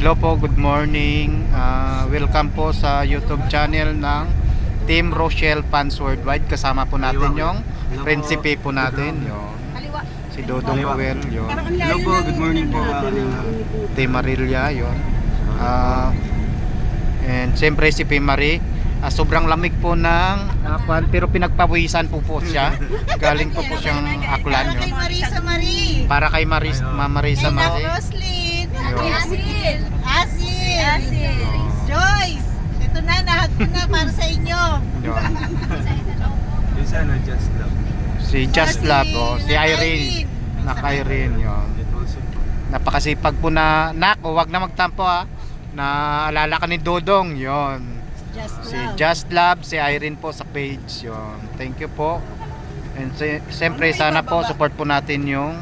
Hello po, good morning. Welcome po sa YouTube channel ng Team Rochelle Fans Worldwide. Kasama po natin yung prinsipe po natin, yung si Dodong Powell, yun. Hello po, good morning po. Team Marilia, yun. And siyempre si P. Marie. Sobrang lamig po ng pero pinagpawisan po siya. Galing po siyang aklan, yun. Marisa Marie. Para kay Marisa Marie. Roslyn. Yun. Asil. Joyce. Ito na, lahat ko na para sa inyo. Yun. Yung sa ano, Just Love. Si Just Love, si Irene. Irene, yun. Napakasipag po na, wag na magtampo naalala ka ni Dodong, yun. Si Just Love, si Irene po sa page, yun. Thank you po. And siyempre sana po support po natin yung